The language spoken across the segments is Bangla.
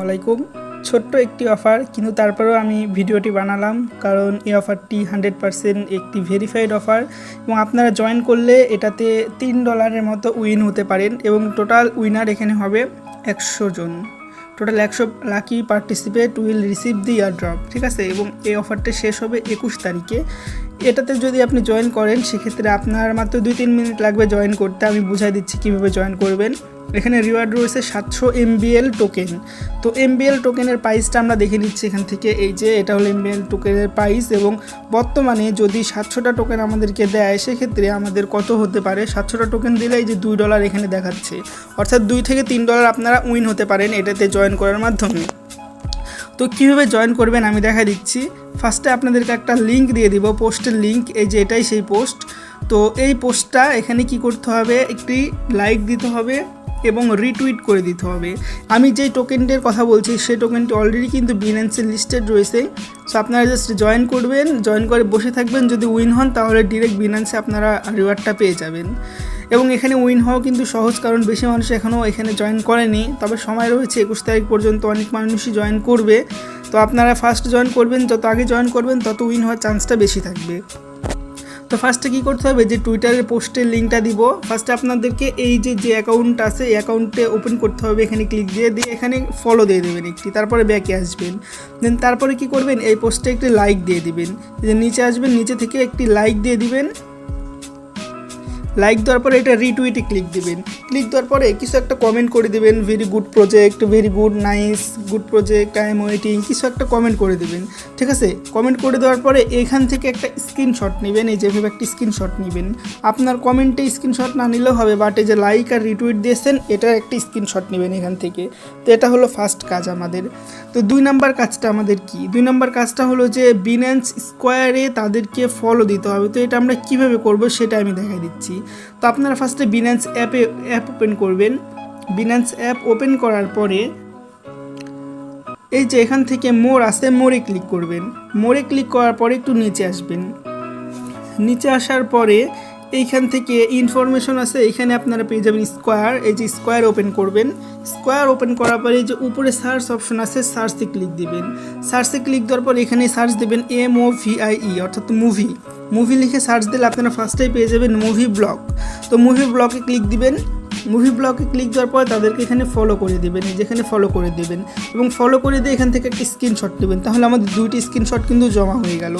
আলাইকুম। ছোট্ট একটি অফার, কিন্তু তারপরেও আমি ভিডিওটি বানালাম কারণ এই অফারটি 100% একটি ভেরিফাইড অফার এবং আপনারা জয়েন করলে এটাতে $3 মতো উইন হতে পারেন এবং টোটাল উইনার এখানে হবে 100 জন। Total 100 lucky participate will receive the airdrop, ঠিক আছে। এবং এই অফারটা শেষ হবে 21 তারিখে। এটাতে যদি আপনি জয়েন করেন সেক্ষেত্রে আপনার মাত্র 2-3 মিনিট লাগবে জয়েন করতে। আমি বুঝাই দিচ্ছি কীভাবে জয়েন করবেন। এখানে রিওয়ার্ড রয়েছে 700 MBL টোকেন। তো MBL টোকেনের প্রাইসটা আমরা দেখে নিচ্ছি এখান থেকে। এই যে এটা হলো MBL টোকেনের প্রাইস এবং বর্তমানে যদি 700টা টোকেন আমাদেরকে দেয় সেক্ষেত্রে আমাদের কত হতে পারে। 700টা টোকেন দিলে এই যে $2 এখানে দেখাচ্ছে, অর্থাৎ $2 থেকে $3 আপনারা উইন হতে পারেন এটাতে জয়েন করার মাধ্যমে। তো কীভাবে জয়েন করবেন আমি দেখা দিচ্ছি। ফার্স্টে আপনাদেরকে একটা লিঙ্ক দিয়ে দিব, পোস্টের লিঙ্ক। এই যে এটাই সেই পোস্ট। তো এই পোস্টটা এখানে কি করতে হবে, একটি লাইক দিতে হবে এবং রিটুইট করে দিতে হবে। আমি যেই টোকেনটির কথা বলছি সেই টোকেনটি অলরেডি কিন্তু বিনান্সের লিস্টেড রয়েছে। সো আপনারা জাস্ট জয়েন করবেন, জয়েন করে বসে থাকবেন। যদি উইন হন তাহলে ডিরেক্ট বিনান্সে আপনারা রিওয়ার্ডটা পেয়ে যাবেন। এবং এখানে উইন হওয়া কিন্তু সহজ, কারণ বেশি মানুষ এখনও এখানে জয়েন করেনি। তবে সময় রয়েছে 21 তারিখ পর্যন্ত, অনেক মানুষই জয়েন করবে। তো আপনারা ফার্স্ট জয়েন করবেন, যত আগে জয়েন করবেন তত উইন হওয়ার চান্সটা বেশি থাকবে। তো ফার্স্টে কী করতে হবে, যে টুইটারের পোস্টের লিঙ্কটা দিব। ফার্স্টে আপনাদেরকে এই যে অ্যাকাউন্ট আছে এই অ্যাকাউন্টে ওপেন করতে হবে। এখানে ক্লিক দিয়ে এখানে ফলো দিয়ে দেবেন একটি, তারপরে ব্যাকে আসবেন। দেন তারপরে কি করবেন, এই পোস্টে একটি লাইক দিয়ে দিবেন। যে নিচে আসবেন, নিচে থেকে একটি লাইক দিয়ে দিবেন। লাইক দেওয়ার পরে এটা রিটুইটে ক্লিক দিবেন। ক্লিক দেওয়ার পরে কিছু একটা কমেন্ট করে দিবেন, very good project, very good, nice, good project, I am waiting, কিছু একটা কমেন্ট করে দিবেন, ঠিক আছে। কমেন্ট করে দেওয়ার পরে এখান থেকে একটা স্ক্রিনশট নেবেন। এই যেভাবে একটা স্ক্রিনশট নেবেন। আপনার কমেন্টে স্ক্রিনশট না নিলেও হবে, বাট এই যে লাইক আর রিটুইট দিয়েছেন এটার একটা স্ক্রিনশট নেবেন এখান থেকে। তো এটা হলো ফার্স্ট কাজ আমাদের। তো 2 নম্বর কাজটা আমাদের কি, 2 নম্বর কাজটা হলো যে বিনান্স স্কোয়ারে তাদেরকে ফলো দিতে হবে। তো এটা আমরা কীভাবে করব সেটা আমি দেখাই দিচ্ছি। তো আপনারা ফার্স্টে বিনান্স অ্যাপ ওপেন করবেন। বিনান্স অ্যাপ ওপেন করার পরে এই যে এখান থেকে মোর আছে, মোরে ক্লিক করবেন। মোরে ক্লিক করার পরে একটু নিচে আসবেন। নিচে আসার পরে এইখান থেকে ইনফরমেশন আছে, এখানে আপনারা পেয়ে যাবেন স্কোয়ার। এই যে স্কোয়ার ওপেন করবেন। স্কোয়ার ওপেন করার পরে যে উপরে সার্চ অপশন আছে, সার্চে ক্লিক দিবেন। সার্চে ক্লিক দেওয়ার পর এখানে সার্চ দেবেন MOVIE, অর্থাৎ মুভি লিখে সার্চ দিলে আপনারা ফার্স্টেই পেয়ে যাবেন মুভি ব্লগ। তো মুভি ব্লগে ক্লিক দিবেন। মুভি ব্লগে ক্লিক দেওয়ার পর তাদেরকে এখানে ফলো করে দেবেন, যেখানে ফলো করে দেবেন এবং ফলো করে দিয়ে এখান থেকে একটি স্ক্রিনশট নেবেন। তাহলে আমাদের 2টি স্ক্রিনশট কিন্তু জমা হয়ে গেল।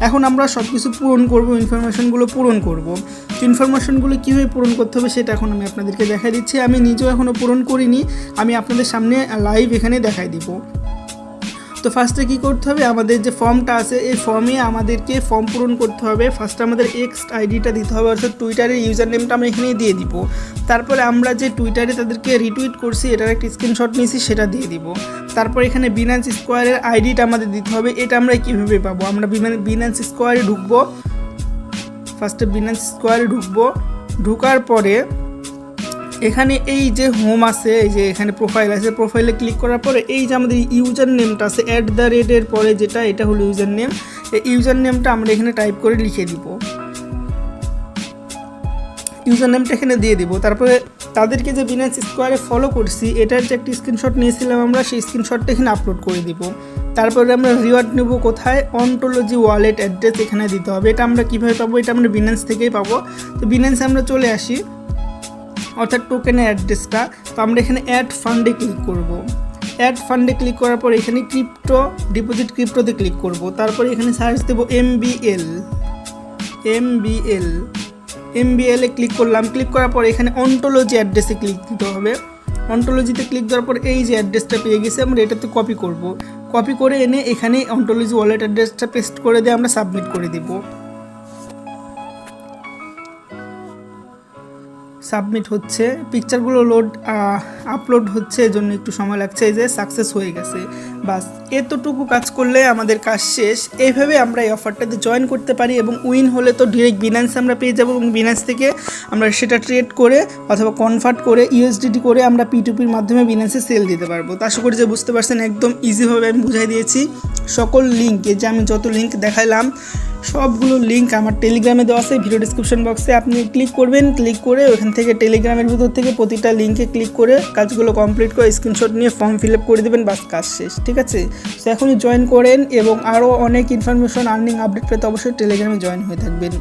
এখন আমরা সব কিছু পূরণ করব, ইনফরমেশনগুলো পূরণ করব। তো ইনফরমেশনগুলো কীভাবে পূরণ করতে হবে সেটা এখন আমি আপনাদেরকে দেখাই দিচ্ছি। আমি নিজেও এখনও পূরণ করিনি, আমি আপনাদের সামনে লাইভ এখানে দেখাই দিব। তো ফার্স্টে কী করতে হবে, আমাদের যে ফর্মটা আছে এই ফর্মে আমাদেরকে ফর্ম পূরণ করতে হবে। ফার্স্টে আমাদের এক্স আইডিটা দিতে হবে, অর্থাৎ টুইটারের ইউজার নেমটা আমরা এখানেই দিয়ে দিব। তারপরে আমরা যে টুইটারে তাদেরকে রিটুইট করছি এটার একটা স্ক্রিনশট নিয়েছি সেটা দিয়ে দিব। তারপর এখানে বিনান্স স্কোয়ারের আইডিটা আমাদের দিতে হবে। এটা আমরা কীভাবে পাবো, আমরা বিনান্স স্কোয়ারে ঢুকবো। ফার্স্টে বিনান্স স্কোয়ারে ঢুকবো। ঢুকার পরে এখানে এই যে হোম আছে, এই যে এখানে প্রোফাইল আছে, প্রোফাইলে ক্লিক করার পরে এই যে আমাদের ইউজার নেমটা আছে @এর পরে যেটা, এটা হলো ইউজার নেম। এই ইউজার নেমটা আমরা এখানে টাইপ করে লিখে দিব। ইউজার নেমটা এখানে দিয়ে দিব। তারপরে তাদেরকে যে বিনান্স স্কোয়ারে ফলো করছি এটার যে একটি স্ক্রিনশট নিয়েছিলাম আমরা, সেই স্ক্রিনশটটা এখানে আপলোড করে দিব। তারপরে আমরা রিওয়ার্ড নেব কোথায়, অনটোলজি ওয়ালেট অ্যাড্রেস এখানে দিতে হবে। এটা আমরা কীভাবে পাবো, এটা আমরা বিনান্স থেকেই পাবো। তো বিনান্সে আমরা চলে আসি, অর্থাৎ টোকেনের অ্যাড্রেসটা। তো আমরা এখানে অ্যাড ফান্ডে ক্লিক করব। অ্যাড ফান্ডে ক্লিক করার পর এখানে ডিপোজিট ক্রিপ্টোতে ক্লিক করব। তারপরে এখানে সার্চ দেব MBL এ ক্লিক করলাম। ক্লিক করার পর এখানে অনটোলজি অ্যাড্রেসে ক্লিক দিতে হবে। অনটোলজিতে ক্লিক দেওয়ার পর এই যে অ্যাড্রেসটা পেয়ে গেছে, আমরা এটাতে কপি করব। কপি করে এনে এখানে অনটোলজি ওয়ালেট অ্যাড্রেসটা পেস্ট করে দিয়ে আমরা সাবমিট করে দেব। সাবমিট হচ্ছে, পিকচারগুলো আপলোড হচ্ছে, এজন্য একটু সময় লাগছে। এই যে সাকসেস হয়ে গেছে, বাস। এতটুকু কাজ করলে আমাদের কাজ শেষ। এইভাবে আমরা এই অফারটাতে জয়েন করতে পারি এবং উইন হলে তো ডিরেক্ট বিনান্স আমরা পেয়ে যাবো এবং বিনান্স থেকে আমরা সেটা ট্রেড করে অথবা কনভার্ট করে ইউএসডিটি করে আমরা P2Pর মাধ্যমে বিনান্সে সেল দিতে পারবো। তো আশা করি যে বুঝতে পারছেন, একদম ইজিভাবে আমি বুঝাই দিয়েছি। সকল লিঙ্কে যে আমি যত লিঙ্ক দেখাইলাম সবগুলো লিঙ্ক আমার টেলিগ্রামে দেওয়া আছে, ভিডিও ডিসক্রিপশন বক্সে আপনি ক্লিক করবেন, ক্লিক করে ওখান থেকে টেলিগ্রামের ভিতর থেকে প্রতিটা লিঙ্কে ক্লিক করে কাজগুলো কমপ্লিট করে স্ক্রিনশট নিয়ে ফর্ম ফিল আপ করে দেবেন, বাস কাজ শেষ। ঠিক আছে, তো এখনই জয়েন করেন এবং আরও অনেক ইনফরমেশন আর্নিং আপডেট পেতে অবশ্যই টেলিগ্রামে জয়েন হয়ে থাকবেন।